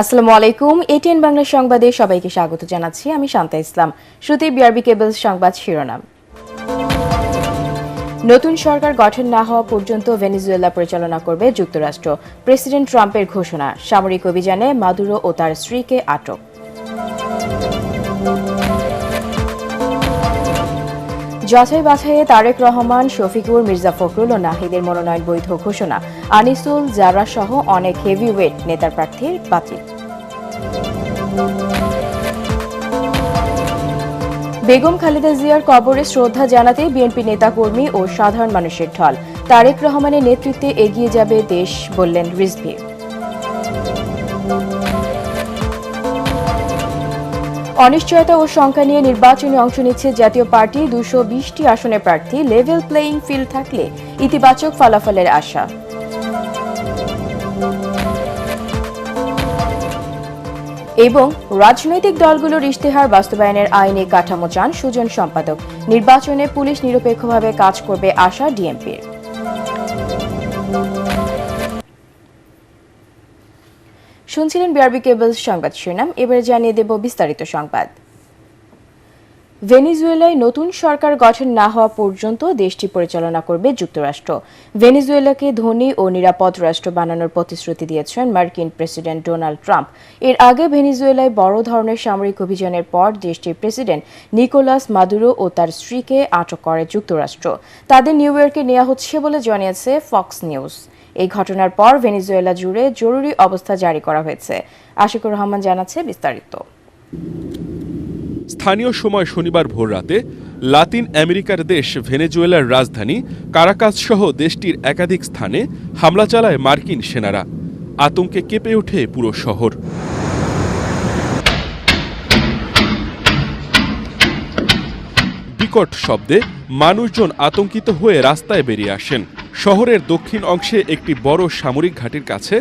আসসালামু আলাইকুম। এটিএন বাংলা সংবাদে সবাইকে স্বাগত জানাচ্ছি। আমি শান্তা ইসলাম। শুরুতেই বিআরবি কেবলস সংবাদ শিরোনাম। নতুন সরকার গঠন না হওয়া পর্যন্ত ভেনেজুয়েলা পরিচালনা করবে যুক্তরাষ্ট্র। প্রেসিডেন্ট ট্রাম্পের ঘোষণা। সামরিক অভিযানে মাদুরো ও তার স্ত্রীকে আটক। যাচাই বাছাইয়ে তারেক রহমান, শফিকুর, মির্জা ফখরুল ও নাহিদের মনোনয়ন বৈধ ঘোষণা। আনিসুল, জারা সহ অনেক হেভিওয়েট নেতার প্রার্থীর বাতিল। বেগম খালেদা জিয়ার কবরে শ্রদ্ধা জানাতে বিএনপি নেতাকর্মী ও সাধারণ মানুষের ঢল। তারেক রহমানের নেতৃত্বে এগিয়ে যাবে দেশ, বললেন রিজভী। অনিশ্চয়তা ও শঙ্কা নিয়ে নির্বাচনে অংশ নিচ্ছে জাতীয় পার্টি। ২২০টি আসনের প্রার্থী। লেভেল প্লেয়িং ফিল্ড থাকলে ইতিবাচক ফলাফলের আশা। এবং রাজনৈতিক দলগুলোর ইশতেহার বাস্তবায়নের আইনি কাঠামো চান সুজন সম্পাদক। নির্বাচনে পুলিশ নিরপেক্ষভাবে কাজ করবে আশা ডিএমপির। শুনছিলেন বিআরবি কেবলস সংবাদ শিরোনাম। এবারে জানিয়ে দেব বিস্তারিত সংবাদ। ভেনেজুয়েলায় নতুন সরকার গঠন না হওয়া পর্যন্ত দেশটি পরিচালনা করবে যুক্তরাষ্ট্র। ভেনেজুয়েলাকে ধনী ও নিরাপদ রাষ্ট্র বানানোর প্রতিশ্রুতি দিয়েছেন মার্কিন প্রেসিডেন্ট ডোনাল্ড ট্রাম্প। এর আগে ভেনেজুয়েলায় বড় ধরনের সামরিক অভিযানের পর দেশটির প্রেসিডেন্ট নিকোলাস মাদুরো ও তার স্ত্রীকে আটক করে যুক্তরাষ্ট্র। তাদের নিউ ইয়র্কে নেওয়া হচ্ছে বলে জানিয়েছে ফক্স নিউজ। এই ঘটনার পর ভেনেজুয়েলা জুড়ে জরুরি অবস্থা জারি করা হয়েছে। আশিকুর রহমান জানাচ্ছে বিস্তারিত। স্থানীয় সময় শনিবার ভোররাতে লাতিন আমেরিকার দেশ ভেনেজুয়েলার রাজধানী কারাকাস সহ দেশটির একাধিক স্থানে হামলা চালায় মার্কিন সেনারা। আতঙ্কে কেঁপে ওঠে পুরো শহর। বিকট শব্দে মানুষজন আতঙ্কিত হয়ে রাস্তায় বেরিয়ে আসেন। শহরের দক্ষিণ অংশে একটি বড় সামরিক ঘাঁটির কাছে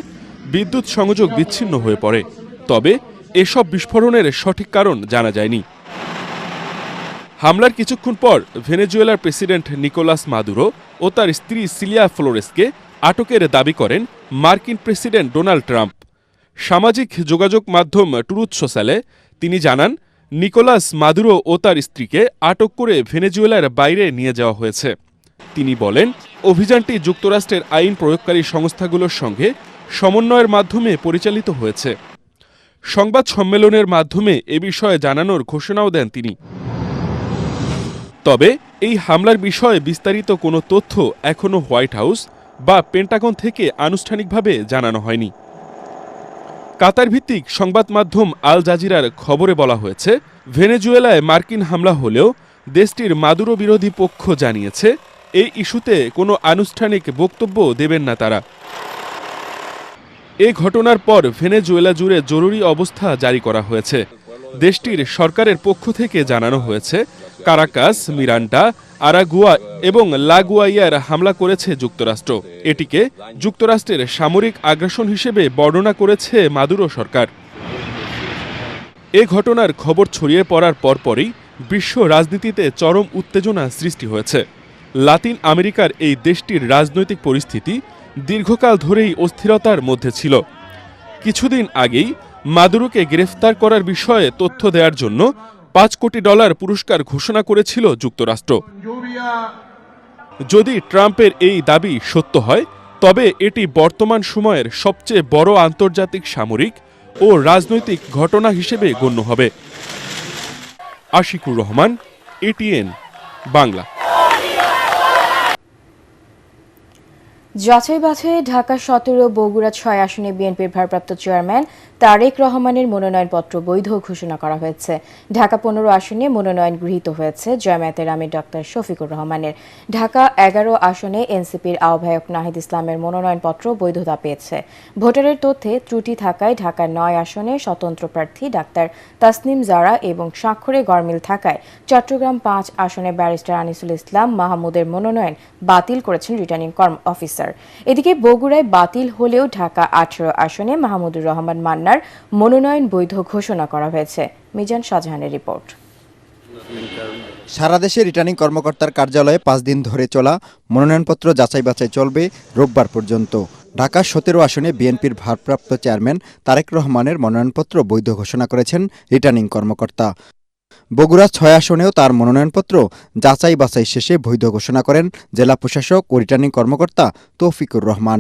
বিদ্যুৎ সংযোগ বিচ্ছিন্ন হয়ে পড়ে। তবে এসব বিস্ফোরণের সঠিক কারণ জানা যায়নি। হামলার কিছুক্ষণ পর ভেনেজুয়েলার প্রেসিডেন্ট নিকোলাস মাদুরো ও তার স্ত্রী সিলিয়া ফ্লোরেসকে আটকের দাবি করেন মার্কিন প্রেসিডেন্ট ডোনাল্ড ট্রাম্প। সামাজিক যোগাযোগ মাধ্যম ট্রুথ সোশ্যালে তিনি জানান, নিকোলাস মাদুরো ও তার স্ত্রীকে আটক করে ভেনেজুয়েলার বাইরে নিয়ে যাওয়া হয়েছে। তিনি বলেন, অভিযানটি যুক্তরাষ্ট্রের আইন প্রয়োগকারী সংস্থাগুলোর সঙ্গে সমন্বয়ের মাধ্যমে পরিচালিত হয়েছে। সংবাদ সম্মেলনের মাধ্যমে এ বিষয়ে জানানোর ঘোষণাও দেন তিনি। তবে এই হামলার বিষয়ে বিস্তারিত কোনো তথ্য এখনও হোয়াইট হাউস বা পেন্টাগন থেকে আনুষ্ঠানিকভাবে জানানো হয়নি। কাতার ভিত্তিক সংবাদ মাধ্যম আল জাজিরার খবরে বলা হয়েছে, ভেনেজুয়েলায় মার্কিন হামলা হলেও দেশটির মাদুরো বিরোধী পক্ষ জানিয়েছে এই ইস্যুতে কোনো আনুষ্ঠানিক বক্তব্য দেবেন না তারা। এ ঘটনার পর ভেনেজুয়েলা জুড়ে জরুরি অবস্থা জারি করা হয়েছে। দেশটির সরকারের পক্ষ থেকে জানানো হয়েছে, কারাকাস, মিরান্ডা, আরাগুয়া এবং লাগুয়াইয়ার হামলা করেছে যুক্তরাষ্ট্র। এটিকে যুক্তরাষ্ট্রের সামরিক আগ্রাসন হিসেবে বর্ণনা করেছে মাদুরো সরকার। এ ঘটনার খবর ছড়িয়ে পড়ার পরপরই বিশ্ব রাজনীতিতে চরম উত্তেজনা সৃষ্টি হয়েছে। লাতিন আমেরিকার এই দেশটির রাজনৈতিক পরিস্থিতি দীর্ঘকাল ধরেই অস্থিরতার মধ্যে ছিল। কিছুদিন আগেই মাদুরোকে গ্রেফতার করার বিষয়ে তথ্য দেওয়ার জন্য $5 কোটি পুরস্কার ঘোষণা করেছিল যুক্তরাষ্ট্র। যদি ট্রাম্পের এই দাবি সত্য হয়, তবে এটি বর্তমান সময়ের সবচেয়ে বড় আন্তর্জাতিক সামরিক ও রাজনৈতিক ঘটনা হিসেবে গণ্য হবে। আশিকুর রহমান, এটিএন বাংলা। যাচাই বাছাইয়ে ঢাকা 17, বগুড়া 6 আসনে বিএনপির ভারপ্রাপ্ত চেয়ারম্যান তারেক রহমানের মনোনয়নপত্র বৈধ ঘোষণা করা হয়েছে। ঢাকা 15 আসনে মনোনয়ন গৃহীত হয়েছে জামায়াতের আমির ডক্টর শফিকুর রহমানের। ঢাকা 11 আসনে এনসিপির আহ্বায়ক নাহিদ ইসলামের মনোনয়নপত্র বৈধতা পেয়েছে। ভোটারের তথ্যে ত্রুটি থাকায় ঢাকা 9 আসনে স্বতন্ত্র প্রার্থী ডাক্তার তাসনিম জারা এবং স্বাক্ষরে গরমিল থাকায় চট্টগ্রাম 5 আসনে ব্যারিস্টার আনিসুল ইসলাম মাহমুদের মনোনয়ন বাতিল করেছেন রিটার্নিং অফিসার। এদিকে বগুড়ায় বাতিল হলেও ঢাকা 18 আসনে মাহমুদুর রহমান মান্নার মনোনয়ন বৈধ ঘোষণা করা হয়েছে। মিজান শাহজাহানের রিপোর্ট। সারা দেশে রিটার্নিং কর্মকর্তার কার্যালয়ে 5 দিন ধরে চলা মনোনয়নপত্র যাচাই বাছাই চলবে রোববার পর্যন্ত। ঢাকা ১৭ আসনে বিএনপির ভারপ্রাপ্ত চেয়ারম্যান তারেক রহমানের মনোনয়নপত্র বৈধ ঘোষণা করেছেন রিটার্নিং কর্মকর্তা। বগুড়া ৬ আসনেও তার মনোনয়নপত্র যাচাই বাছাই শেষে বৈধ ঘোষণা করেন জেলা প্রশাসক ও রিটার্নিং কর্মকর্তা তৌফিকুর রহমান।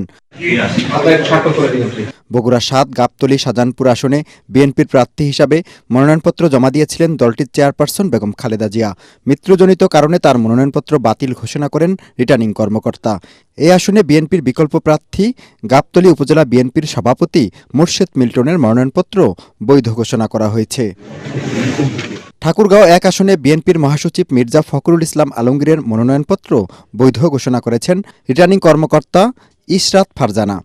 বগুড়া ৭ গাবতলী শাহজাহানপুর আসনে বিএনপির প্রার্থী হিসাবে মনোনয়নপত্র জমা দিয়েছিলেন দলটির চেয়ারপারসন বেগম খালেদা জিয়া। মৃত্যুজনিত কারণে তার মনোনয়নপত্র বাতিল ঘোষণা করেন রিটার্নিং কর্মকর্তা। এই আসনে বিএনপির বিকল্প প্রার্থী গাবতলী উপজেলা বিএনপির সভাপতি মোর্শেদ মিল্টনের মনোনয়নপত্র বৈধ ঘোষণা করা হয়েছে। ঠাকুরগাঁও ১ আসনে বিএনপির মহাসচিব মির্জা ফখরুল ইসলাম আলমগীরের মনোনয়নপত্র বৈধ ঘোষণা করেছেন রিটার্নিং কর্মকর্তা ইশরাত ফারজানা।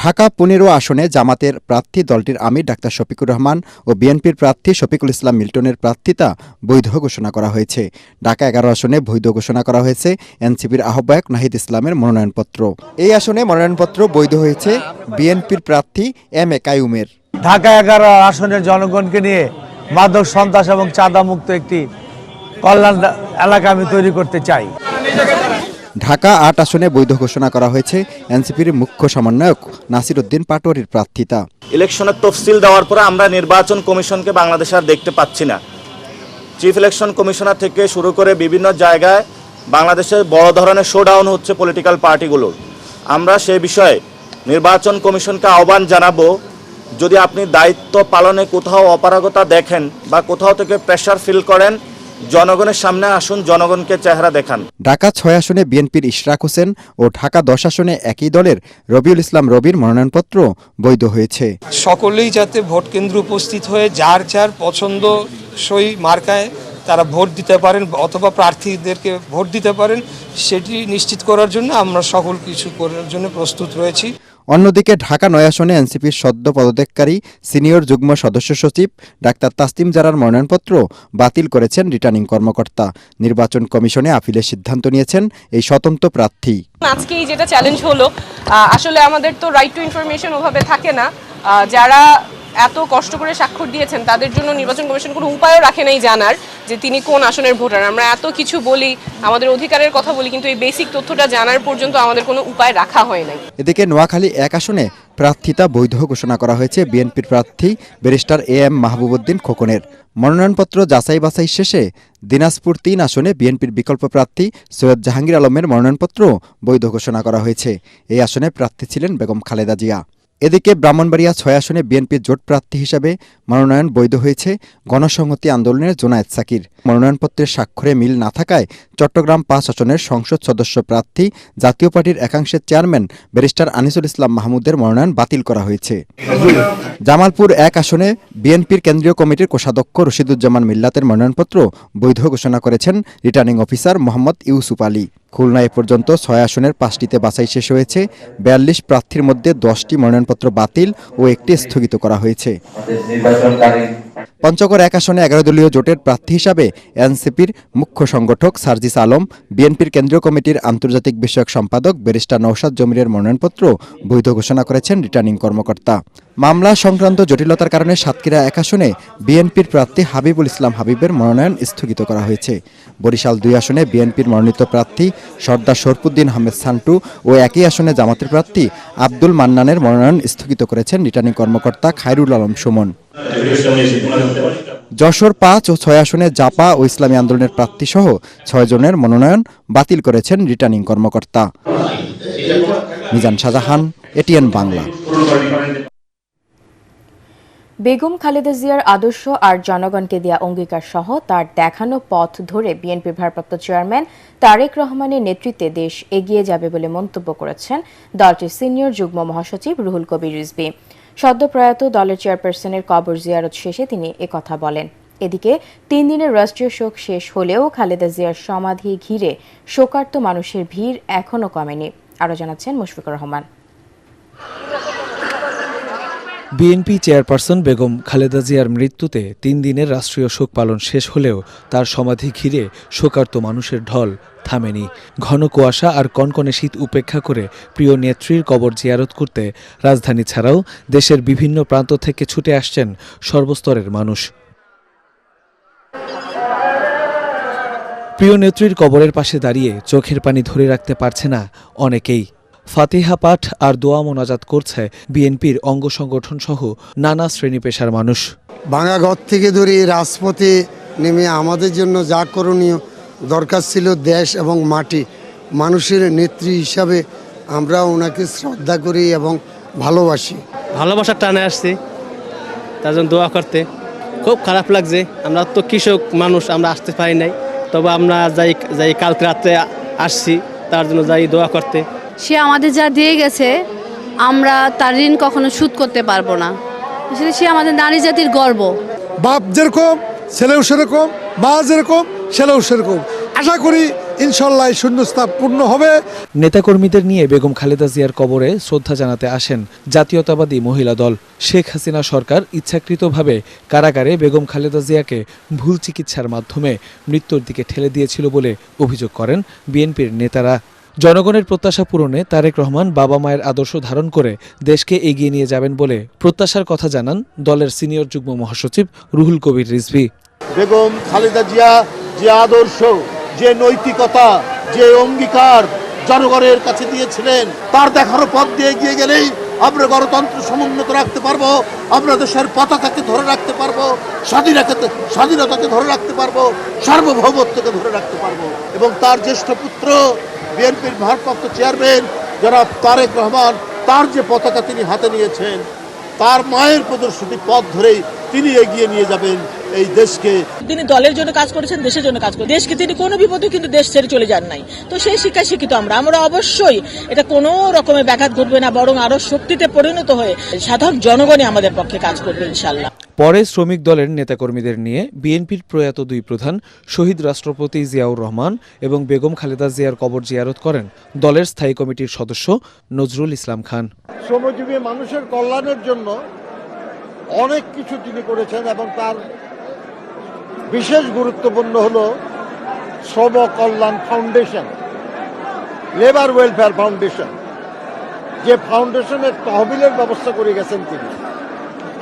ঢাকা ১৫ আসনে জামাতের প্রার্থী দলটির আমির ডাক্তার শফিকুর রহমান ও বিএনপির প্রার্থী শফিকুল ইসলাম মিল্টনের প্রার্থিতা বৈধ ঘোষণা করা হয়েছে। ঢাকা ১১ আসনে বৈধ ঘোষণা করা হয়েছে এনসিপির আহ্বায়ক নাহিদ ইসলামের মনোনয়নপত্র। এই আসনে মনোনয়নপত্র বৈধ হয়েছে বিএনপির প্রার্থী এম এ কাইয়ুমের। ঢাকা ১১ আসনের জনগণকে নিয়ে মাদক সন্ত্রাস এবং চাঁদা মুক্ত একটি কল্যাণ এলাকা আমি তৈরি করতে চাই। ঢাকা ৮ আসনে বৈধ ঘোষণা করা হয়েছে এনসিপির মুখ্য সমন্বয়ক নাসির উদ্দিন পাটোয়ারির প্রার্থিতা। ইলেকশনের তফসিল দেওয়ার পরে আমরা নির্বাচন কমিশনকে বাংলাদেশে আর দেখতে পাচ্ছি না। চিফ ইলেকশন কমিশনার থেকে শুরু করে বিভিন্ন জায়গায় বাংলাদেশে বড় ধরনের শোডাউন হচ্ছে পলিটিক্যাল পার্টিগুলোর। আমরা সেই বিষয়ে নির্বাচন কমিশনকে আহ্বান জানাবো, যদি আপনি দায়িত্ব পালনে কোথাও অপারগতা দেখেন বা কোথাও থেকে প্রেশার ফিল করেন, জনগণের সামনে আসুন, জনগণকে চেহারা দেখান। ঢাকা ৬ আসনে বিএনপির ইশরাক হোসেন ও ঢাকা ১০ আসনে একই দলের রবিউল ইসলাম রবির মনোনয়নপত্র বৈধ হয়েছে। সকলেই যাতে ভোট কেন্দ্রে উপস্থিত হয়ে যার যার পছন্দসই মার্কায় তারা ভোট দিতে পারেন অথবা প্রার্থীদেরকে ভোট দিতে পারেন, সেটি নিশ্চিত করার জন্য আমরা সকল কিছু করার জন্য প্রস্তুত রয়েছি। অন্যদিকে ঢাকা ৯ আসনে এনসিপির সদ্য পদত্যাগকারী সিনিয়র যুগ্ম সদস্য সচিব ডাক্তার তাসলিম জারার মনোনয়নপত্র বাতিল করেছেন রিটার্নিং কর্মকর্তা। নির্বাচন কমিশনে আপিলের সিদ্ধান্ত নিয়েছেন এই স্বতন্ত্র প্রার্থী। আজকে যেটা চ্যালেঞ্জ হলো, আসলে আমাদের তো রাইট টু ইনফরমেশন ওভাবে থাকে না। যারা এত কষ্ট করে স্বাক্ষর দিয়েছেন তাদের জন্য নির্বাচন কমিশন কোনো উপায়ও রাখে নাই জানার যে তিনি কোন আসনের ভোটার। আমরা এত কিছু বলি, আমাদের অধিকারের কথা বলি, কিন্তু এই বেসিক তথ্যটা জানার পর্যন্ত আমাদের কোনো উপায় রাখা হয় নাই। এদিকে নোয়াখালী ১ আসনে প্রার্থিতা বৈধ ঘোষণা করা হয়েছে বিএনপির প্রার্থী ব্যারিস্টার এ এম মাহবুবউদ্দিন খোকনের। মনোনয়নপত্র যাচাই বাছাই শেষে দিনাজপুর ৩ আসনে বিএনপির বিকল্প প্রার্থী সৈয়দ জাহাঙ্গীর আলমের মনোনয়নপত্র বৈধ ঘোষণা করা হয়েছে। এই আসনে প্রার্থী ছিলেন বেগম খালেদা জিয়া। এদিকে ব্রাহ্মণবাড়িয়া ৬ আসনে বিএনপির জোট প্রার্থী হিসাবে মনোনয়ন বৈধ হয়েছে গণসংহতি আন্দোলনের জোনায়েদ সাকির। মনোনয়নপত্রের স্বাক্ষরে মিল না থাকায় চট্টগ্রাম ৫ আসনের সংসদ সদস্য প্রার্থী জাতীয় পার্টির একাংশের চেয়ারম্যান ব্যারিস্টার আনিসুল ইসলাম মাহমুদের মনোনয়ন বাতিল করা হয়েছে। জামালপুর ১ আসনে বিএনপির কেন্দ্রীয় কমিটির কোষাধ্যক্ষ রশিদুজ্জামান মিল্লাতের মনোনয়নপত্র বৈধ ঘোষণা করেছেন রিটার্নিং অফিসার মোহাম্মদ ইউসুফ আলী। খুলনা এ পর্যন্ত ৬ আসনের ৫টিতে বাছাই শেষ হয়েছে। ৪২ প্রার্থীর মধ্যে ১০টি মনোনয়নপত্র বাতিল ও একটি স্থগিত করা হয়েছে। পঞ্চগড় ১ আসনে ১১ দলীয় জোটের প্রার্থী হিসাবে এনসিপির মুখ্য সংগঠক সার্জিস আলম, বিএনপির কেন্দ্রীয় কমিটির আন্তর্জাতিক বিষয়ক সম্পাদক ব্যারিস্টার নওশাদ জমিরের মনোনয়নপত্র বৈধ ঘোষণা করেছেন রিটার্নিং কর্মকর্তা। মামলা সংক্রান্ত জটিলতার কারণে সাতক্ষীরা ১ আসনে বিএনপির প্রার্থী হাবিবুল ইসলাম হাবিবের মনোনয়ন স্থগিত করা হয়েছে। বরিশাল ২ আসনে বিএনপির মনোনীত প্রার্থী সর্দার শরফুদ্দিন আহমেদ সান্টু ও একই আসনে জামাতের প্রার্থী আব্দুল মান্নানের মনোনয়ন স্থগিত করেছেন রিটার্নিং কর্মকর্তা খায়রুল আলম সুমন। যশোর ৫ ও ৬ আসনে জাপা ও ইসলামী আন্দোলনের প্রার্থীসহ ৬ জনের মনোনয়ন বাতিল করেছেন রিটার্নিং কর্মকর্তা। মিজান শাহজাহান, এটিএন বাংলা। বেগম খালেদা জিয়ার আদর্শ আর জনগণকে দেয়া অঙ্গীকার সহ তার দেখানো পথ ধরে বিএনপির ভারপ্রাপ্ত চেয়ারম্যান তারেক রহমানের নেতৃত্বে দেশ এগিয়ে যাবে বলে মন্তব্য করেছেন দলটির সিনিয়র যুগ্ম মহাসচিব রুহুল কবির রিজভী। সদ্য প্রয়াত দলের চেয়ারপারসনের কবর জিয়ারত শেষে তিনি একথা বলেন। এদিকে ৩ দিনের রাষ্ট্রীয় শোক শেষ হলেও খালেদা জিয়ার সমাধি ঘিরে শোকার্ত মানুষের ভিড় এখনও কমেনি। আরও জানাচ্ছেন মুশফিকুর রহমান। বিএনপি চেয়ারপারসন বেগম খালেদা জিয়ার মৃত্যুতে ৩ দিনের রাষ্ট্রীয় শোক পালন শেষ হলেও তার সমাধি ঘিরে শোকার্ত মানুষের ঢল থামেনি। ঘন কুয়াশা আর কনকনে শীত উপেক্ষা করে প্রিয় নেত্রীর কবর জিয়ারত করতে রাজধানী ছাড়াও দেশের বিভিন্ন প্রান্ত থেকে ছুটে আসছেন সর্বস্তরের মানুষ। প্রিয় নেত্রীর কবরের পাশে দাঁড়িয়ে চোখের পানি ধরে রাখতে পারছে না অনেকেই। ফাতিহা পাঠ আর দোয়া মোনাজাত করছে বিএনপির অঙ্গ সংগঠন সহ নানা শ্রেণী পেশার মানুষ। ভাঙা ঘর থেকে ধরে রাজপথে নেমে আমাদের জন্য যা করণীয় দরকার ছিল, দেশ এবং মাটি, মানুষের নেত্রী হিসাবে আমরা ওনাকে শ্রদ্ধা করি এবং ভালোবাসি। ভালোবাসার টানে আসছি, তার জন্য দোয়া করতে। খুব খারাপ লাগছে, আমরা তো কৃষক মানুষ, আমরা আসতে পারি নাই, তবে আমরা যাই কালকে রাত্রে আসছি, তার জন্য যাই দোয়া করতে। সে আমাদের যা দিয়ে গেছে আমরা তার ঋণ কখনো শোধ করতে পারবো না। আসলে সে আমাদের নারী জাতির গর্ব। বাপ যেরকম ছেলেও সেরকম, মা যেরকম ছেলেও সেরকম। আশা করি ইনশাল্লাহ শূন্যস্থান পূর্ণ হবে। নেতাকর্মীদের নিয়ে বেগম খালেদা জিয়ার কবরে শ্রদ্ধা জানাতে আসেন জাতীয়তাবাদী মহিলা দল। শেখ হাসিনা সরকার ইচ্ছাকৃতভাবে কারাগারে বেগম খালেদা জিয়াকে ভুল চিকিৎসার মাধ্যমে মৃত্যুর দিকে ঠেলে দিয়েছিল বলে অভিযোগ করেন বিএনপির নেতারা। জনগণের প্রত্যাশা পূরণে তারেক রহমান বাবা মায়ের আদর্শ ধারণ করে দেশকে এগিয়ে নিয়ে যাবেন বলে প্রত্যাশার কথা জানান দলের সিনিয়র যুগ্ম মহাসচিব রুহুল কবির রিজভী। বেগম খালেদা জিয়া যে আদর্শ, যে নৈতিকতা, যে অঙ্গীকার জনগণের কাছে দিয়েছিলেন, তার দেখানো পথ দিয়ে এগিয়ে গেলেই আমরা গণতন্ত্র সমুন্নত রাখতে পারবো, আমরা দেশের পতাকাকে ধরে রাখতে পারবো, স্বাধীনতাকে ধরে রাখতে পারবো, সার্বভৌমত্বকে ধরে রাখতে পারবো। এবং তার জ্যেষ্ঠ পুত্র বিএনপির ভারপ্রাপ্ত চেয়ারম্যান জনাব তারেক রহমান, তার যে পতাকা তিনি হাতে নিয়েছেন, তার মায়ের প্রদর্শিত পথ ধরেই তিনি এগিয়ে নিয়ে যাবেন এই দেশকে। তিনি দলের জন্য কাজ করেছেন, দেশের জন্য কাজ করেছেন, দেশকে তিনি কোনো বিপদে কিন্তু দেশ ছেড়ে চলে যান নাই। তো সেই শিক্ষায় শিক্ষিত আমরা অবশ্যই এটা কোনো রকমের ব্যাঘাত ঘটবে না, বরং আরো শক্তিতে পরিণত হয়ে সাধারণ জনগণই আমাদের পক্ষে কাজ করবে ইনশাল্লাহ। পরে শ্রমিক দলের নেতাকর্মীদের নিয়ে বিএনপির প্রয়াত দুই প্রধান শহীদ রাষ্ট্রপতি জিয়াউর রহমান এবং বেগম খালেদা জিয়ার কবর জিয়ারত করেন দলের স্থায়ী কমিটির সদস্য নজরুল ইসলাম খান। শ্রমজীবী মানুষের কল্যাণের জন্য অনেক কিছু তিনি করেছেন এবং তার বিশেষ গুরুত্বপূর্ণ হলো শ্রম কল্যাণ ফাউন্ডেশন, লেবার ওয়েলফেয়ার ফাউন্ডেশন, যে ফাউন্ডেশনের তহবিলের ব্যবস্থা করে গেছেন তিনি।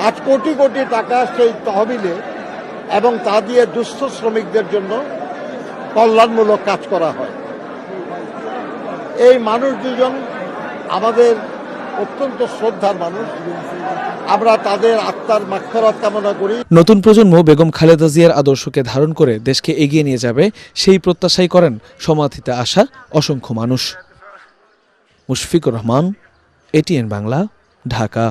8 কোটি কোটি টাকা সেই তহবিলে এবং তা দিয়ে দুস্থ শ্রমিকদের জন্য কল্যাণমূলক কাজ করা হয়। এই মানুষ দুজন আমাদের অত্যন্ত শ্রদ্ধার মানুষ, আমরা তাদের আত্মার মাগফিরাত কামনা করি। নতুন প্রজন্ম বেগম খালেদা জিয়ার আদর্শকে ধারণ করে দেশকে এগিয়ে নিয়ে যাবে, সেই প্রত্যাশাই করেন সমাধিতে আসা অসংখ্য মানুষ। মুশফিকুর রহমান, এটিএন বাংলা, ঢাকা।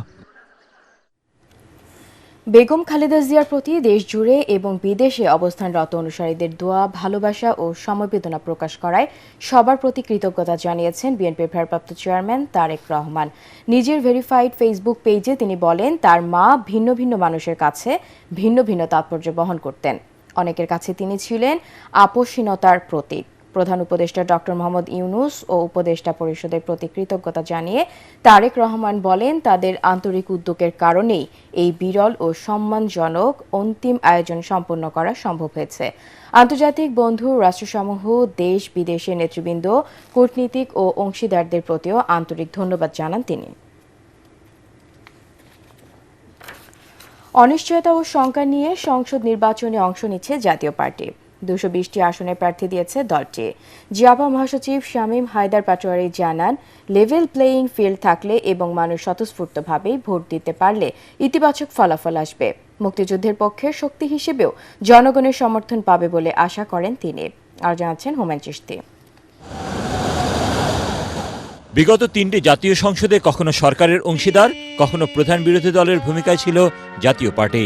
বেগম খালেদা জিয়ার প্রতি দেশ জুড়ে এবং বিদেশে অবস্থানরত অনুসারীদের দোয়া, ভালোবাসা ও সমবেদনা প্রকাশ করায় সবার প্রতি কৃতজ্ঞতা জানিয়েছেন বিএনপির ভারপ্রাপ্ত চেয়ারম্যান তারেক রহমান। নিজের ভেরিফাইড ফেসবুক পেজে তিনি বলেন, তার মা ভিন্ন ভিন্ন মানুষের কাছে ভিন্ন ভিন্ন তাৎপর্য বহন করতেন। অনেকের কাছে তিনি ছিলেন আপোষহীনতার প্রতীক। প্রধান উপদেষ্টা ডক্টর মোহাম্মদ ইউনূস ও উপদেষ্টা পরিষদের প্রতি কৃতজ্ঞতা জানিয়ে তারেক রহমান বলেন, তাদের আন্তরিক উদ্যোগের কারণেই এই বিরল ও সম্মানজনক অন্তিম আয়োজন সম্পন্ন করা সম্ভব হয়েছে। আন্তর্জাতিক বন্ধু রাষ্ট্রসমূহ, দেশ বিদেশের নেতৃবৃন্দ, কূটনীতিক ও অংশীদারদের প্রতিও আন্তরিক ধন্যবাদ জানান তিনি। অনিশ্চয়তা ও শঙ্কা নিয়ে সংসদ নির্বাচনে অংশ নিচ্ছে জাতীয় পার্টি। 220টি আসনে প্রার্থী দিয়েছে দলটি। জিয়াপা মহাসচিব শামীম হায়দার পাটোয়ারি জানান, লেভেল প্লেয়িং ফিল্ড থাকলে এবং মানুষ স্বতঃস্ফূর্তভাবেই ভোট দিতে পারলে ইতিবাচক ফলাফল আসবে। মুক্তিযুদ্ধের পক্ষের শক্তি হিসেবেও জনগণের সমর্থন পাবে বলে আশা করেন তিনি। আর জানাচ্ছেন হোমেন চিশতি। বিগত 3টি জাতীয় সংসদে কখনো সরকারের অংশীদার, কখনো প্রধান বিরোধী দলের ভূমিকায় ছিল জাতীয় পার্টি।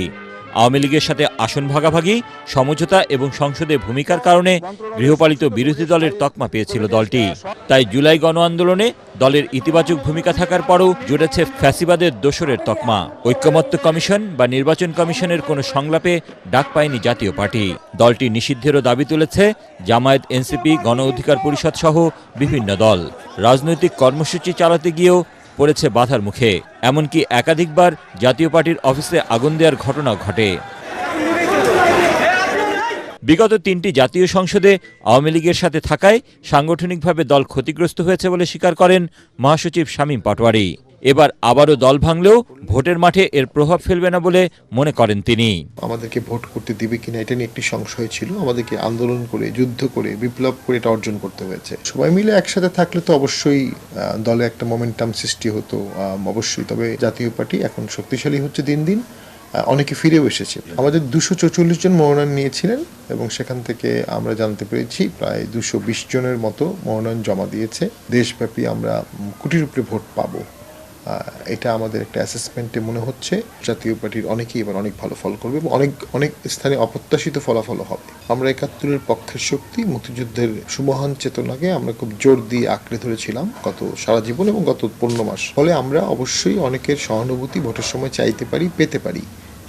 আওয়ামী লীগের সাথে আসন ভাগাভাগি, সমঝোতা এবং সংসদে ভূমিকার কারণে গৃহপালিত বিরোধী দলের তকমা পেয়েছিল দলটি। তাই জুলাই গণ আন্দোলনে দলের ইতিবাচক ভূমিকা থাকার পরও জুড়েছে ফ্যাসিবাদের দোসরের তকমা। ঐক্যমত্য কমিশন বা নির্বাচন কমিশনের কোনো সংলাপে ডাক পায়নি জাতীয় পার্টি। দলটি নিষিদ্ধেরও দাবি তুলেছে জামায়াত, এনসিপি, গণ অধিকার পরিষদ সহ বিভিন্ন দল। রাজনৈতিক কর্মসূচি চালাতে গিয়েও পড়েছে বাধার মুখে। এমনকি একাধিকবার জাতীয় পার্টির অফিসে আগুন দেওয়ার ঘটনাও ঘটে। বিগত 3টি জাতীয় সংসদে আওয়ামী লীগের সাথে থাকায় সাংগঠনিকভাবে দল ক্ষতিগ্রস্ত হয়েছে বলে স্বীকার করেন মহাসচিব শামীম পাটোয়ারি। এবার আবারও দল ভাঙলেও ভোটের মাঠে এর প্রভাব ফেলবে না বলে মনে করেন তিনি। আমাদেরকে ভোট করতে দিবে কিনা এটা নিয়ে একটি সংশয় ছিল। আমাদেরকে আন্দোলন করে, যুদ্ধ করে, বিপ্লব করে এটা অর্জন করতে হয়েছে। সবাই মিলে একসাথে থাকলে তো অবশ্যই দলে একটা মোমেন্টাম সৃষ্টি হতো অবশ্যই। তবে জাতীয় পার্টি এখন শক্তিশালী হচ্ছে দিন দিন, অনেকে ফিরেও এসেছে। আমাদের 244 জন মনোনয়ন নিয়েছিলেন এবং সেখান থেকে আমরা জানতে পেরেছি প্রায় 220 জনের মতো মনোনয়ন জমা দিয়েছে। দেশব্যাপী আমরা কোটির উপরে ভোট পাবো, এটা আমাদের একটা অ্যাসেসমেন্টে মনে হচ্ছে। জাতীয় পার্টির অনেকেই এবার অনেক ভালো ফল করবে এবং অনেক স্থানে অপ্রত্যাশিত ফলাফল হবে। আমরা 71-এর পক্ষের শক্তি, মুক্তিযুদ্ধের সুমহান চেতনাকে আমরা খুব জোর দিয়ে আঁকড়ে ধরেছিলাম গত সারা জীবন এবং গত 15 মাস। ফলে আমরা অবশ্যই অনেকের সহানুভূতি ভোটের সময় চাইতে পারি, পেতে পারি।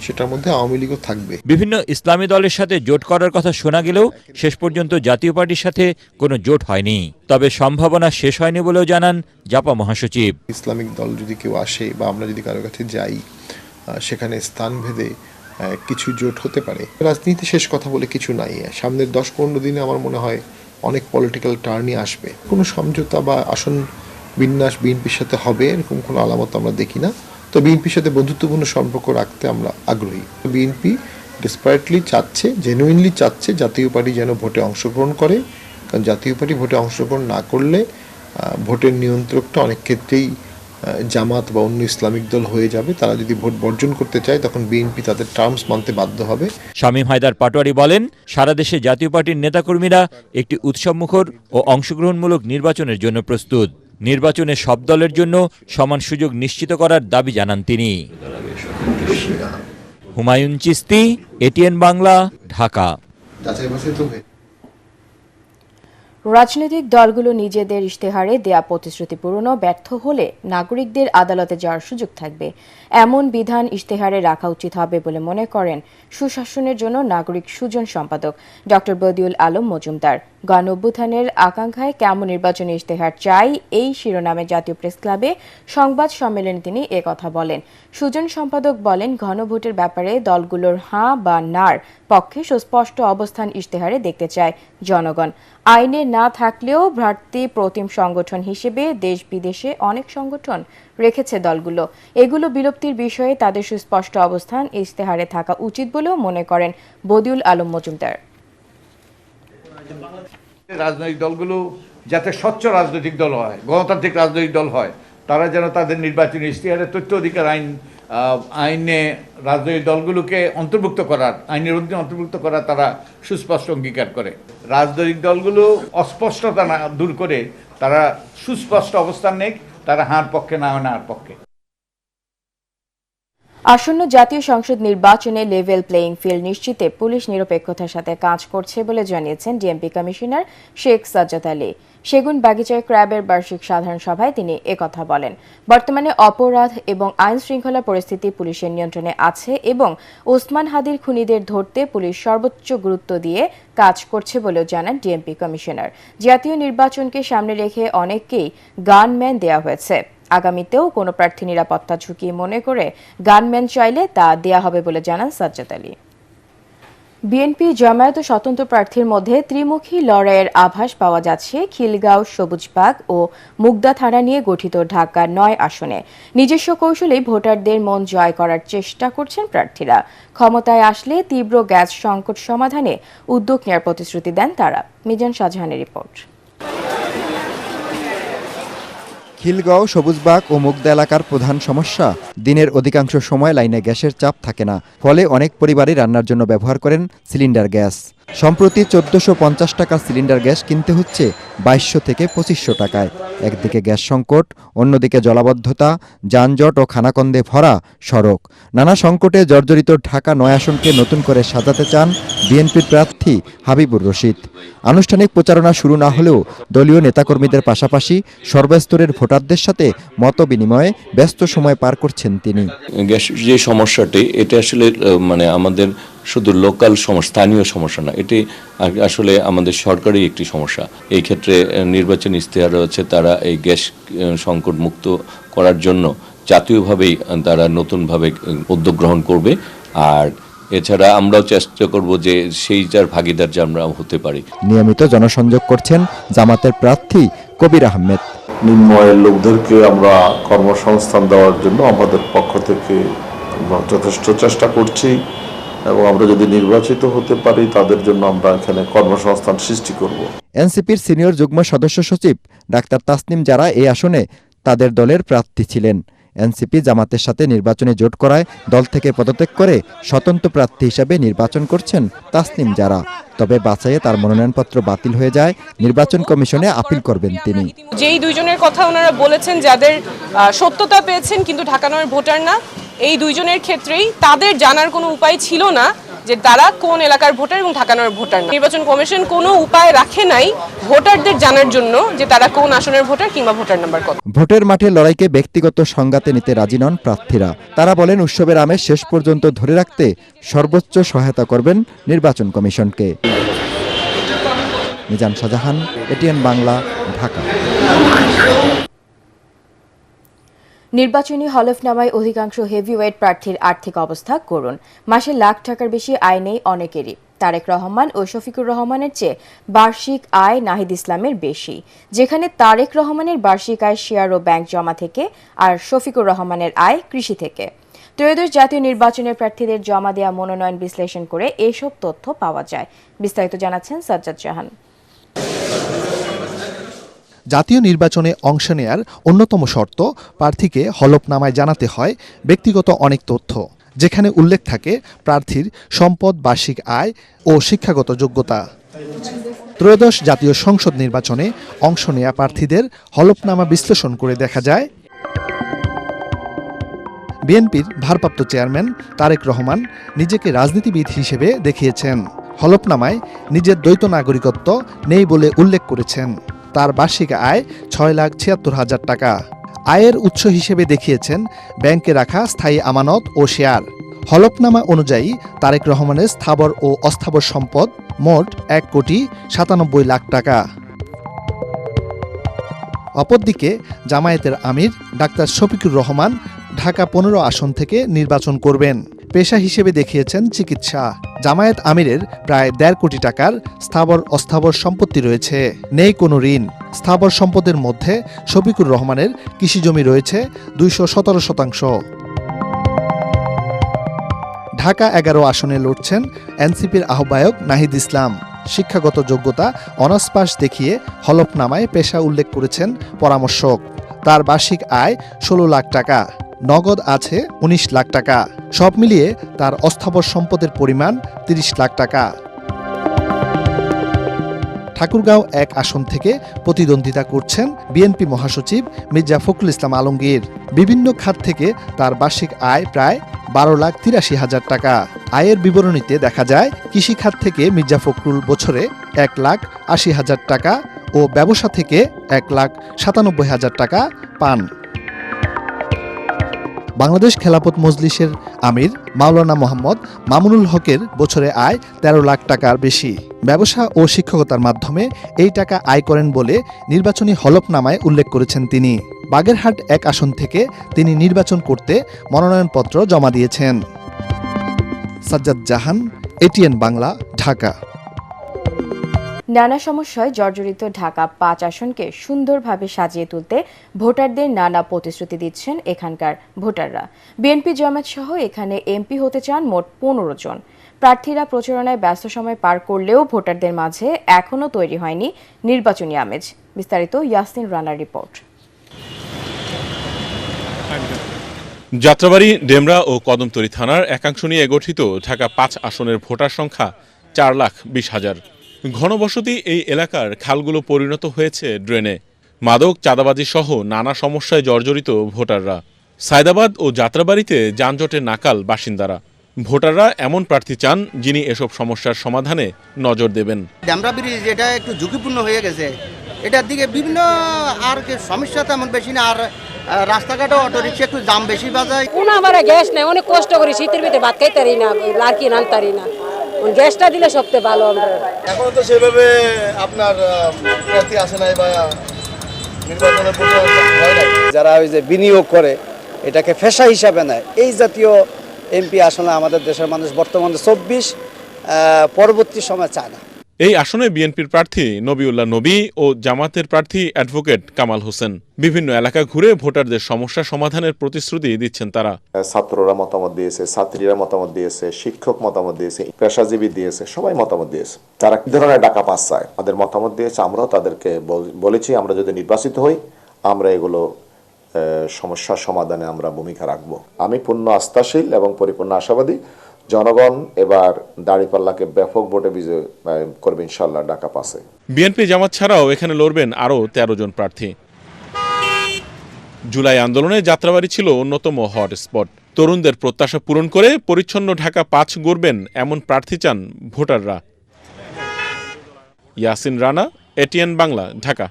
সেটার মধ্যে আওয়ামী লীগও থাকবে। বিভিন্ন ইসলামী দলের সাথে জোট করার কথা শোনা গেলেও শেষ পর্যন্ত জাতীয় পার্টির সাথে কোনো জোট হয়নি। তবে সম্ভাবনা শেষ হয়নি বলেও জানান জাপা মহাসচিব। ইসলামিক দল যদি কেউ আসে বা আমরা যদি কারো কাছে যাই, সেখানে স্থান ভেদে কিছু জোট হতে পারে। রাজনীতি শেষ কথা বলে কিছু নাই। সামনের 10-15 দিনে আমার মনে হয় অনেক পলিটিক্যাল টার্নই আসবে। কোনো সমঝোতা বা আসন বিন্যাস বিএনপির সাথে হবে এরকম কোনো আলামত আমরা দেখি না। তো বিএনপির সাথে বন্ধুত্বপূর্ণ সম্পর্ক রাখতে আমরা আগ্রহী। বিএনপি ডেসপারেটলি চাচ্ছে, জেনুইনলি চাচ্ছে জাতীয় পার্টি যেন ভোটে অংশগ্রহণ করে, কারণ জাতীয় পার্টি ভোটে অংশগ্রহণ না করলে ভোটের নিয়ন্ত্রকটা অনেক ক্ষেত্রেই জামাত বা অন্য ইসলামিক দল হয়ে যাবে। তারা যদি ভোট বর্জন করতে চায় তখন বিএনপি তাদের টার্মস মানতে বাধ্য হবে। শামীম হায়দার পাটোয়ারি বলেন, সারা দেশে জাতীয় পার্টির নেতাকর্মীরা একটি উৎসবমুখর ও অংশগ্রহণমূলক নির্বাচনের জন্য প্রস্তুত। নির্বাচনে সব দলের জন্য সমান সুযোগ নিশ্চিত করার দাবি জানান তিনি। হুমায়ুন চিস্তি, এটিএন বাংলা, ঢাকা। রাজনৈতিক দলগুলো নিজেদের ইশতেহারে দেয়া প্রতিশ্রুতি পূরণে ব্যর্থ হলে নাগরিকদের আদালতে যাওয়ার সুযোগ থাকবে, এমন বিধান ইশতেহারে রাখা উচিত হবে বলে মনে করেন সুশাসনের জন্য নাগরিক সুজন সম্পাদক ডক্টর বদিউল আলম মজুমদার। গণ অভ্যুত্থানের আকাঙ্ক্ষায় কেমন নির্বাচনী ইশতেহার চাই, এই শিরোনামে জাতীয় প্রেস ক্লাবে সংবাদ সম্মেলনে তিনি একথা বলেন। সুজন সম্পাদক বলেন, গণভোটের ব্যাপারে দলগুলোর হাঁ বা নার পক্ষে সুস্পষ্ট অবস্থান ইশতেহারে দেখতে চায় জনগণ। আইনে না থাকলেও ভ্রাতৃ প্রতিম সংগঠন হিসেবে দেশ বিদেশে অনেক সংগঠন রেখেছে দলগুলো। এগুলো বিলুপ্তির বিষয়ে তাদের সুস্পষ্ট অবস্থান ইশতেহারে থাকা উচিত বলেও মনে করেন বদিউল আলম মজুমদার। রাজনৈতিক দলগুলো যাতে স্বচ্ছ রাজনৈতিক দল হয়, গণতান্ত্রিক রাজনৈতিক দল হয়, তারা যেন তাদের নির্বাচনী ইশতেহারে তথ্য অধিকার আইনে রাজনৈতিক দলগুলোকে অন্তর্ভুক্ত করার, আইনের অধীনে অন্তর্ভুক্ত করার তারা সুস্পষ্ট অঙ্গীকার করে। রাজনৈতিক দলগুলো অস্পষ্টতা না দূর করে তারা সুস্পষ্ট অবস্থান নেই, তারা হার পক্ষে না হয় না হার পক্ষে। আসন্ন জাতীয় সংসদ নির্বাচনে লেভেল প্লেইং ফিল্ড নিশ্চিতে পুলিশ নিরপেক্ষতার সাথে কাজ করছে বলে জানিয়েছেন ডিএমপি কমিশনার শেখ সাজ্জাদ আলী। সেগুন বাগিচায় ক্র্যাবের বার্ষিক সাধারণ সভায় তিনি একথা বলেন। বর্তমানে অপরাধ এবং আইন শৃঙ্খলা পরিস্থিতি পুলিশের নিয়ন্ত্রণে আছে এবং ওসমান হাদির খুনিদের ধরতে পুলিশ সর্বোচ্চ গুরুত্ব দিয়ে কাজ করছে বলেও জানান ডিএমপি কমিশনার। জাতীয় নির্বাচনকে সামনে রেখে অনেককেই গানম্যান দেওয়া হয়েছে। আগামীতেও কোনো প্রার্থী নিরাপত্তা ঝুঁকি মনে করে গানম্যান চাইলে তা দেয়া হবে বলে জানান সাজ্জাদ আলী। বিএনপি জামায়াত ও স্বতন্ত্র প্রার্থীর মধ্যে ত্রিমুখী লড়াইয়ের আভাস পাওয়া যাচ্ছে খিলগাঁও, সবুজবাগ ও মুগদা থানা নিয়ে গঠিত ঢাকা 9 আসনে। নিজস্ব কৌশলে ভোটারদের মন জয় করার চেষ্টা করছেন প্রার্থীরা। ক্ষমতায় আসলে তীব্র গ্যাস সংকট সমাধানে উদ্যোগ নেওয়ার প্রতিশ্রুতি দেন তারা। মিজান শাহজাহানের রিপোর্ট। খিলগাঁও, সবুজবাগ ও মুগদা এলাকার প্রধান সমস্যা, দিনের অধিকাংশ সময় লাইনে গ্যাসের চাপ থাকে না, ফলে অনেক পরিবারই রান্নার জন্য ব্যবহার করেন সিলিন্ডার গ্যাস। সম্প্রতি 1450 টাকার সিলিন্ডার গ্যাস কিনতে হচ্ছে 2200 থেকে 2500 টাকায়। একদিকে গ্যাস সংকট, অন্যদিকে জলাবদ্ধতা, যানজট ও খানাকন্দে ভরা সড়ক। নানা সংকটে জর্জরিত ঢাকা 9 আসনকে নতুন করে সাজাতে চান বিএনপির প্রার্থী হাবিবুর রশিদ। আনুষ্ঠানিক প্রচারণা শুরু না হলেও দলীয় নেতাকর্মীদের পাশাপাশি সর্বস্তরের ভোটারদের সাথে মত বিনিময়ে ব্যস্ত সময় পার করছেন তিনি। গ্যাস যে সমস্যাটি, এটা আসলে মানে আমাদের শুধু লোকাল সমস্যা, স্থানীয় সমস্যা না, এটি আসলে আমাদের সরকারি একটি সমস্যা। এই ক্ষেত্রে নির্বাচন ইশতেহার রয়েছে, তারা এই গ্যাস সংকট মুক্ত করার জন্য জাতীয়ভাবেই তারা নতুনভাবে উদ্যোগ গ্রহণ করবে। আর এছাড়া আমরাও চেষ্টা করব যে সেইটার ভাগিদার যে আমরা হতে পারি। নিয়মিত জনসংযোগ করছেন জামাতের প্রার্থী কবির আহমেদ। নিম্ন আয়ের লোকদেরকে আমরা কর্মসংস্থান দেওয়ার জন্য আমাদের পক্ষ থেকে যথেষ্ট চেষ্টা করছি এবং আমরা যদি নির্বাচিত হতে পারি তাদের জন্য আমরা এখানে কর্মসংস্থান সৃষ্টি করব। এনসিপির সিনিয়র যুগ্ম সদস্য সচিব ডাক্তার তাসনিম জারা এই আসনে তাদের দলের প্রার্থী ছিলেন। এনসিপি জামাতের সাথে নির্বাচনে জোট করায় দল থেকে পদত্যাগ করে স্বতন্ত্র প্রার্থী হিসেবে নির্বাচন করছেন তাসনিম জারা। তবে বাছাইয়ে তার মনোনয়নপত্র বাতিল হয়ে যায়, নির্বাচন কমিশনে আপিল করবেন তিনি। যেই দুইজনের কথা ওনারা বলেছেন যাদের সত্যতা পেয়েছেন কিন্তু ঢাকা নগরের ভোটার না, এই দুইজনের ক্ষেত্রেই তাদের জানার কোনো উপায় ছিল না যে তারা কোন এলাকার ভোটার এবং ঢাকা নগরের ভোটার না। নির্বাচন কমিশন কোনো উপায় রাখে নাই ভোটারদের জানার জন্য যে তারা কোন আসনের ভোটার কিংবা ভোটার নাম্বার কত। ভোটের মাঠে লড়াইকে ব্যক্তিগত সংঘাতে নিতে রাজি নন প্রার্থীরা। তারা বলেন উৎসবের আমেজ শেষ পর্যন্ত ধরে রাখতে সর্বোচ্চ সহায়তা করবেন নির্বাচন কমিশনকে। মিজান শাহজাহান, এটিএন বাংলা, ঢাকা। নির্বাচনী হলফনামায় অধিকাংশ হেভিওয়েট প্রার্থীর আর্থিক অবস্থা করুণ। মাসে লাখ টাকার বেশি আয় নেই অনেকেরই। তারেক রহমান ও শফিকুর রহমানের চেয়ে বার্ষিক আয় নাহিদ ইসলামের বেশি, যেখানে তারেক রহমানের বার্ষিক আয় শেয়ার ও ব্যাংক জমা থেকে আর শফিকুর রহমানের আয় কৃষি থেকে। ত্রয়োদশ জাতীয় নির্বাচনের প্রার্থীদের জমা দেওয়া মনোনয়ন বিশ্লেষণ করে এসব তথ্য পাওয়া যায়। বিস্তারিত জানাচ্ছেন সাজ্জাদ জাহান। জাতীয় নির্বাচনে অংশ নেয়ার অন্যতম শর্ত প্রার্থীকে হলফনামায় জানাতে হয় ব্যক্তিগত অনেক তথ্য, যেখানে উল্লেখ থাকে প্রার্থীর সম্পদ, বার্ষিক আয় ও শিক্ষাগত যোগ্যতা। ত্রয়োদশ জাতীয় সংসদ নির্বাচনে অংশ নেয়া প্রার্থীদের হলফনামা বিশ্লেষণ করে দেখা যায় বিএনপির ভারপ্রাপ্ত চেয়ারম্যান তারেক রহমান নিজেকে রাজনীতিবিদ হিসেবে দেখিয়েছেন। হলফনামায় নিজের দ্বৈত নাগরিকত্ব নেই বলে উল্লেখ করেছেন। তার বার্ষিক আয় 6,76,000 টাকা। আয়ের উৎস হিসেবে দেখিয়েছেন ব্যাংকে রাখা স্থায়ী আমানত ও শেয়ার। হলফনামা অনুযায়ী তারেক রহমানের স্থাবর ও অস্থাবর সম্পদ মোট 1,97,00,000 টাকা। অপরদিকে জামায়াতের আমির ডাক্তার শফিকুর রহমান ঢাকা 15 আসন থেকে নির্বাচন করবেন। পেশা হিসেবে দেখিয়েছেন চিকিৎসা। জামায়াত আমিরের প্রায় 1.5 কোটি টাকার স্থাবর অস্থাবর সম্পত্তি রয়েছে, নেই কোনো ঋণ। স্থাবর সম্পদের মধ্যে শফিকুর রহমানের কৃষিজমি রয়েছে 217%। ঢাকা 11 আসনে লড়ছেন এনসিপির আহ্বায়ক নাহিদ ইসলাম। শিক্ষাগত যোগ্যতা অনার্স পাস দেখিয়ে হলফনামায় পেশা উল্লেখ করেছেন পরামর্শক। তার বার্ষিক আয় 16 লাখ টাকা, নগদ আছে 19 লাখ টাকা। সব মিলিয়ে তার অস্থাবর সম্পদের পরিমাণ 30 লাখ টাকা। ঠাকুরগাঁও 1 আসন থেকে প্রতিদ্বন্দ্বিতা করছেন বিএনপি মহাসচিব মির্জা ফখরুল ইসলাম আলমগীর। বিভিন্ন খাত থেকে তার বার্ষিক আয় প্রায় 12,83,000 টাকা। আয়ের বিবরণীতে দেখা যায় কৃষি খাত থেকে মির্জা ফখরুল বছরে 1,80,000 টাকা ও ব্যবসা থেকে 1,97,000 টাকা পান। বাংলাদেশ খেলাফত মজলিসের আমির মাওলানা মোহাম্মদ মামুনুল হকের বছরে আয় 13 লাখ টাকার বেশি। ব্যবসা ও শিক্ষকতার মাধ্যমে এই টাকা আয় করেন বলে নির্বাচনী হলফনামায় উল্লেখ করেছেন তিনি। বাগেরহাট 1 আসন থেকে তিনি নির্বাচন করতে মনোনয়নপত্র জমা দিয়েছেন। সাজ্জাদ জাহান, এটিএন বাংলা, ঢাকা। নানা সমস্যায় জর্জরিত ঢাকা 5 আসনকে সুন্দরভাবে সাজিয়ে তুলতে ভোটারদের নানা প্রতিশ্রুতি দিচ্ছেন এখানকার ভোটাররা। বিএনপি জামায়াত সহ এখানে এমপি হতে চান মোট 15 জন। প্রার্থীরা প্রচারণায় ব্যস্ত সময় পার করলেও ভোটারদের মাঝে এখনও তৈরি হয়নি নির্বাচনী আমেজ। বিস্তারিত ইয়াসিন রানার রিপোর্ট। যাত্রাবাড়ী, ডেমরা ও কদমতলী থানার একাংশ নিয়ে গঠিত ঢাকা 5 আসনের ভোটার সংখ্যা 4,20,000। ঘনবসতি এই এলাকার খালগুলো পরিণত হয়েছে ড্রেনে। মাদক, চাঁদাবাজি সহ নানা সমস্যায় জর্জরিত ভোটাররা। সায়দাবাদ ও যাত্রাবাড়িতে যানজটের নাকাল বাসিন্দারা। ভোটাররা এমন প্রার্থী চান যিনি এসব সমস্যার সমাধানে নজর দেবেন। ডেমরা ব্রিজ এটা একটু ঝুঁকিপূর্ণ হয়ে গেছে, এটার দিকে বিভিন্ন আর সমস্যা তেমন বেশি না। আর রাস্তাঘাটে অটো রিক্সা একটু দাম বেশি বাজায়। কোনো আমার গ্যাস নেই, অনেক কষ্ট করি, শীতের ভিতরে ভাত খাইতে পারি না, লাড়কি নানতারি না। গ্যাসটা দিলে সবচেয়ে ভালো। আমরা এখন তো সেভাবে আপনার প্রার্থী আসে নাই বা নির্বাচনের প্রচার হয় নাই। যারা ওই যে বিনিয়োগ করে এটাকে পেশা হিসাবে নেয়, এই জাতীয় এমপি আসলে আমাদের দেশের মানুষ বর্তমানে 24 পরবর্তী সময় চায় না। এই আসনে বিএনপির প্রার্থী নবিউল্লাহ নবী ও জামাতের প্রার্থী অ্যাডভোকেট কামাল হোসেন বিভিন্ন এলাকা ঘুরে ভোটারদের সমস্যা সমাধানের প্রতিশ্রুতি দিচ্ছেন তারা। ছাত্ররা মতামত দিয়েছে, ছাত্রীরা মতামত দিয়েছে, শিক্ষক মতামত দিয়েছে, পেশাজীবী দিয়েছে, সবাই মতামত দিয়েছে। তারা কি ধরনের ডাকা পাস চায় আমাদের মতামত দিয়েছে। আমরাও তাদেরকে বলেছি আমরা যদি নির্বাচিত হই আমরা এগুলো সমস্যার সমাধানে আমরা ভূমিকা রাখব। আমি পূর্ণ আস্থাশীল এবং পরিপূর্ণ আশাবাদী জনগণ এবার দাঁড়িপাল্লাকে ব্যাপক ভোটে বিজয় করবে ইনশাআল্লাহ ঢাকা পাসে। বিএনপি জামাত ছাড়াও এখানে লড়বেন আরও 13 জন প্রার্থী। জুলাই আন্দোলনে যাত্রাবাড়ি ছিল অন্যতম হটস্পট। তরুণদের প্রত্যাশা পূরণ করে পরিচ্ছন্ন ঢাকা 5 গড়বেন এমন প্রার্থী চান ভোটাররা। ইয়াসিন রানা, এটিএন বাংলা, ঢাকা।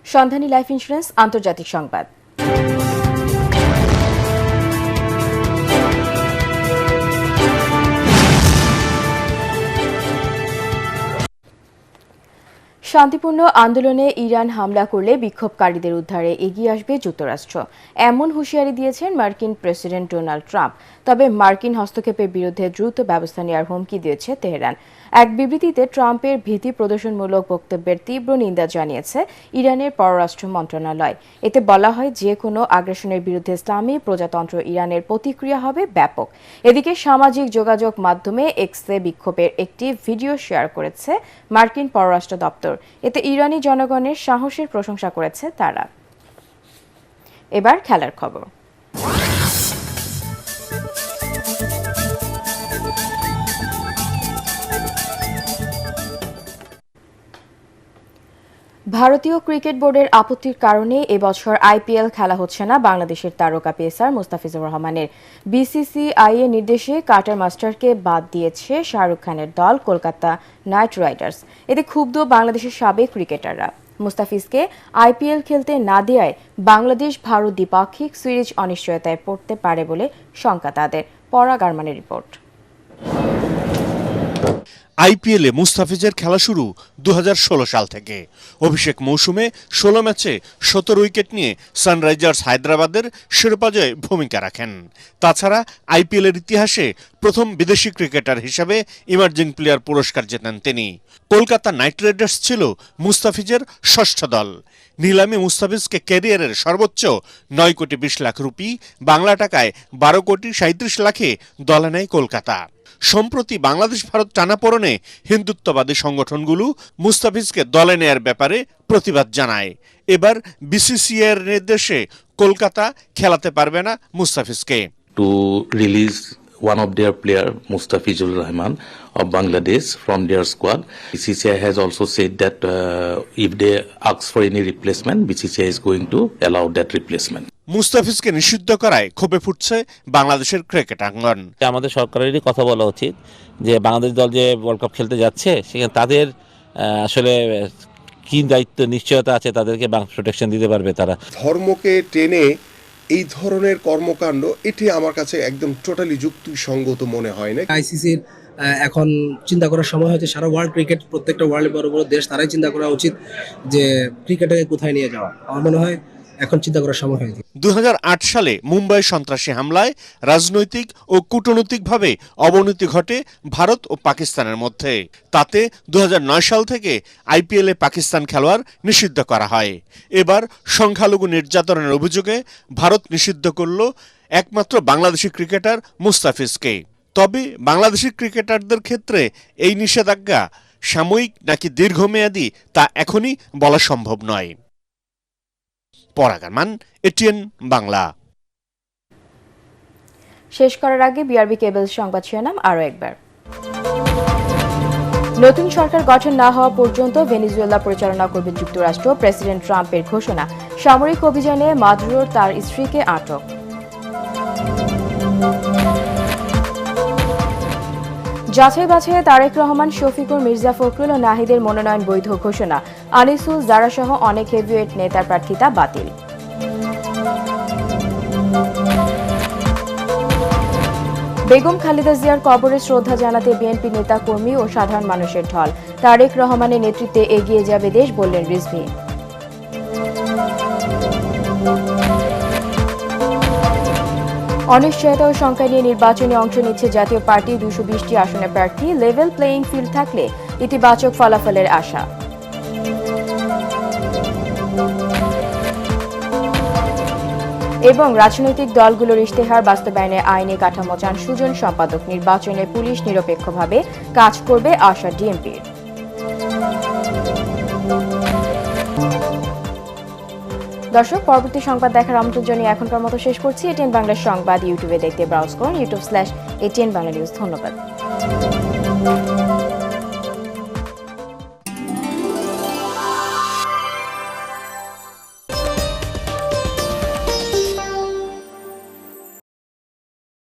সন্ধানী লাইফ ইন্স্যুরেন্স আন্তর্জাতিক সংবাদ। শান্তিপূর্ণ আন্দোলনে ইরান হামলা করলে বিক্ষোভকারীদের উদ্ধারে এগিয়ে আসবে যুক্তরাষ্ট্র, এমন হুঁশিয়ারি দিয়েছেন মার্কিন প্রেসিডেন্ট ডোনাল্ড ট্রাম্প। তবে মার্কিন হস্তক্ষেপের বিরুদ্ধে দ্রুত ব্যবস্থা নেওয়ার হুমকি দিয়েছে তেহরান। এক বিবৃতিতে ট্রাম্পের ভীতি প্রদর্শনমূলক বক্তব্যের তীব্র নিন্দা জানিয়েছে ইরানের পররাষ্ট্র মন্ত্রণালয়। এতে বলা হয় যে কোনো আগ্রাসনের বিরুদ্ধে ইসলামী প্রজাতন্ত্র ইরানের প্রতিক্রিয়া হবে ব্যাপক। এদিকে সামাজিক যোগাযোগ মাধ্যমে এক্সে বিক্ষোভের একটি ভিডিও শেয়ার করেছে মার্কিন পররাষ্ট্র দপ্তর। এতে ইরানি জনগণের সাহসের প্রশংসা করেছে তারা। এবার খেলার খবর। ভারতীয় ক্রিকেট বোর্ডের আপত্তির কারণে এবছর আইপিএল খেলা হচ্ছে না বাংলাদেশের তারকা পেসার মুস্তাফিজুর রহমানের। বিসিসিআই এর নির্দেশে কাটার মাস্টারকে বাদ দিয়েছে শাহরুখ খানের দল কলকাতা নাইট রাইডার্স। এতে ক্ষুব্ধ বাংলাদেশের সাবেক ক্রিকেটাররা। মুস্তাফিজকে আইপিএল খেলতে না দেওয়ায় বাংলাদেশ ভারত দ্বিপাক্ষিক সিরিজ অনিশ্চয়তায় পড়তে পারে বলে শঙ্কা তাদের। পরাগ আরমানের রিপোর্ট। আইপিএলে মুস্তাফিজের খেলা শুরু 2016 সাল থেকে। অভিষেক মৌসুমে 16 ম্যাচে 17 উইকেট নিয়ে সানরাইজার্স হায়দ্রাবাদের শিরোপা জয়ে ভূমিকা রাখেন। তাছাড়া আইপিএলের ইতিহাসে প্রথম বিদেশি ক্রিকেটার হিসেবে ইমার্জিং প্লেয়ার পুরস্কার জেতেন তিনি। কলকাতা নাইট রাইডার্স ছিল মুস্তাফিজের ষষ্ঠ দল। নিলামে মুস্তাফিজকে ক্যারিয়ারের সর্বোচ্চ 9 কোটি 20 লাখ রুপি, বাংলা টাকায় 12 কোটি 37 লাখে দলে নেয় কলকাতা। সম্প্রতি বাংলাদেশ ভারত টানাপোড়েনে হিন্দুত্ববাদী সংগঠনগুলো মুস্তাফিজকে দলে নেয়ার ব্যাপারে প্রতিবাদ জানায়। এবার বিসিসিআই এর নির্দেশে কলকাতা খেলাতে পারবে না মুস্তাফিজকে। To release one of their player, Mustafizur Rahman of Bangladesh, from their squad. BCCI has also said that if they ask for any replacement, BCCI is going to allow that replacement. মুস্তাফিজকে নিষিদ্ধ করায় ক্ষোভে ফুটছে বাংলাদেশের ক্রিকেটাঙ্গন। আমাদের সরকারেরই কথা বলা উচিত যে বাংলাদেশ দল যে ওয়ার্ল্ড কাপ খেলতে যাচ্ছে সেখানে তাদের আসলে কি দায়িত্ব নিশ্চয়তা আছে, তাদেরকে প্রোটেকশন দিতে পারবে তারা। ধর্মকে টেনে এই ধরনের কর্মকাণ্ড এটি আমার কাছে একদম টোটালি যুক্তিসঙ্গত মনে হয় না। আইসিসির এখন চিন্তা করার সময় হয়েছে। সারা ওয়ার্ল্ড ক্রিকেট, প্রত্যেকটা ওয়ার্ল্ডের বড় বড় দেশ তারাই চিন্তা করা উচিত যে ক্রিকেটটাকে কোথায় নিয়ে যাওয়া। আমার মনে হয় এখন চিন্তা করার সময় হয়েছে। 2008 সালে মুম্বাই সন্ত্রাসী হামলায় রাজনৈতিক ও কূটনৈতিকভাবে অবনতি ঘটে ভারত ও পাকিস্তানের মধ্যে। তাতে 2009 সাল থেকে আইপিএলে পাকিস্তান খেলোয়াড় নিষিদ্ধ করা হয়। এবার সংখ্যালঘু নির্যাতনের অভিযোগে ভারত নিষিদ্ধ করল একমাত্র বাংলাদেশি ক্রিকেটার মুস্তাফিজকে। তবে বাংলাদেশি ক্রিকেটারদের ক্ষেত্রে এই নিষেধাজ্ঞা সাময়িক নাকি দীর্ঘমেয়াদী তা এখনই বলা সম্ভব নয়। পরাগ আরমান, এটিএন বাংলা। শেষ করার আগে বিআরবি কেবল সংবাদ শিরোনাম আরও একবার। নতুন সরকার গঠন না হওয়া পর্যন্ত ভেনেজুয়েলা পরিচালনা করবে যুক্তরাষ্ট্র, প্রেসিডেন্ট ট্রাম্পের ঘোষণা। সামরিক অভিযানে মাদুরো তার স্ত্রীকে আটক। যাচাই বাছাইয়ে তারেক রহমান, শফিকুর, মির্জা ফখরুল ও নাহিদের মনোনয়ন বৈধ ঘোষণা। আনিসুল জারা সহ অনেক হেভিওয়েট নেতার প্রার্থিতা বাতিল। বেগম খালেদা জিয়ার কবরে শ্রদ্ধা জানাতে বিএনপি নেতা কর্মী ও সাধারণ মানুষের ঢল। তারেক রহমানের নেতৃত্বে এগিয়ে যাবে দেশ, বললেন রিজভী। অনিশ্চয়তা ও শঙ্কা নিয়ে নির্বাচনে অংশ নিচ্ছে জাতীয় পার্টি 220টি আসনের প্রার্থী। লেভেল প্লেইং ফিল্ড থাকলে ইতিবাচক ফলাফলের আশা। এবং রাজনৈতিক দলগুলোর ইশতেহার বাস্তবায়নে আইনি কাঠামো চান সুজন সম্পাদক। নির্বাচনে পুলিশ নিরপেক্ষভাবে কাজ করবে আশা ডিএমপির। দর্শক, পরবর্তী সংবাদ দেখার আমন্ত্রণ জানিয়ে এখনকার মতো শেষ করছি। এটিএন বাংলা সংবাদ ইউটিউবে দেখতে ব্রাউজ করুন youtube/ATN Bangla News। ধন্যবাদ।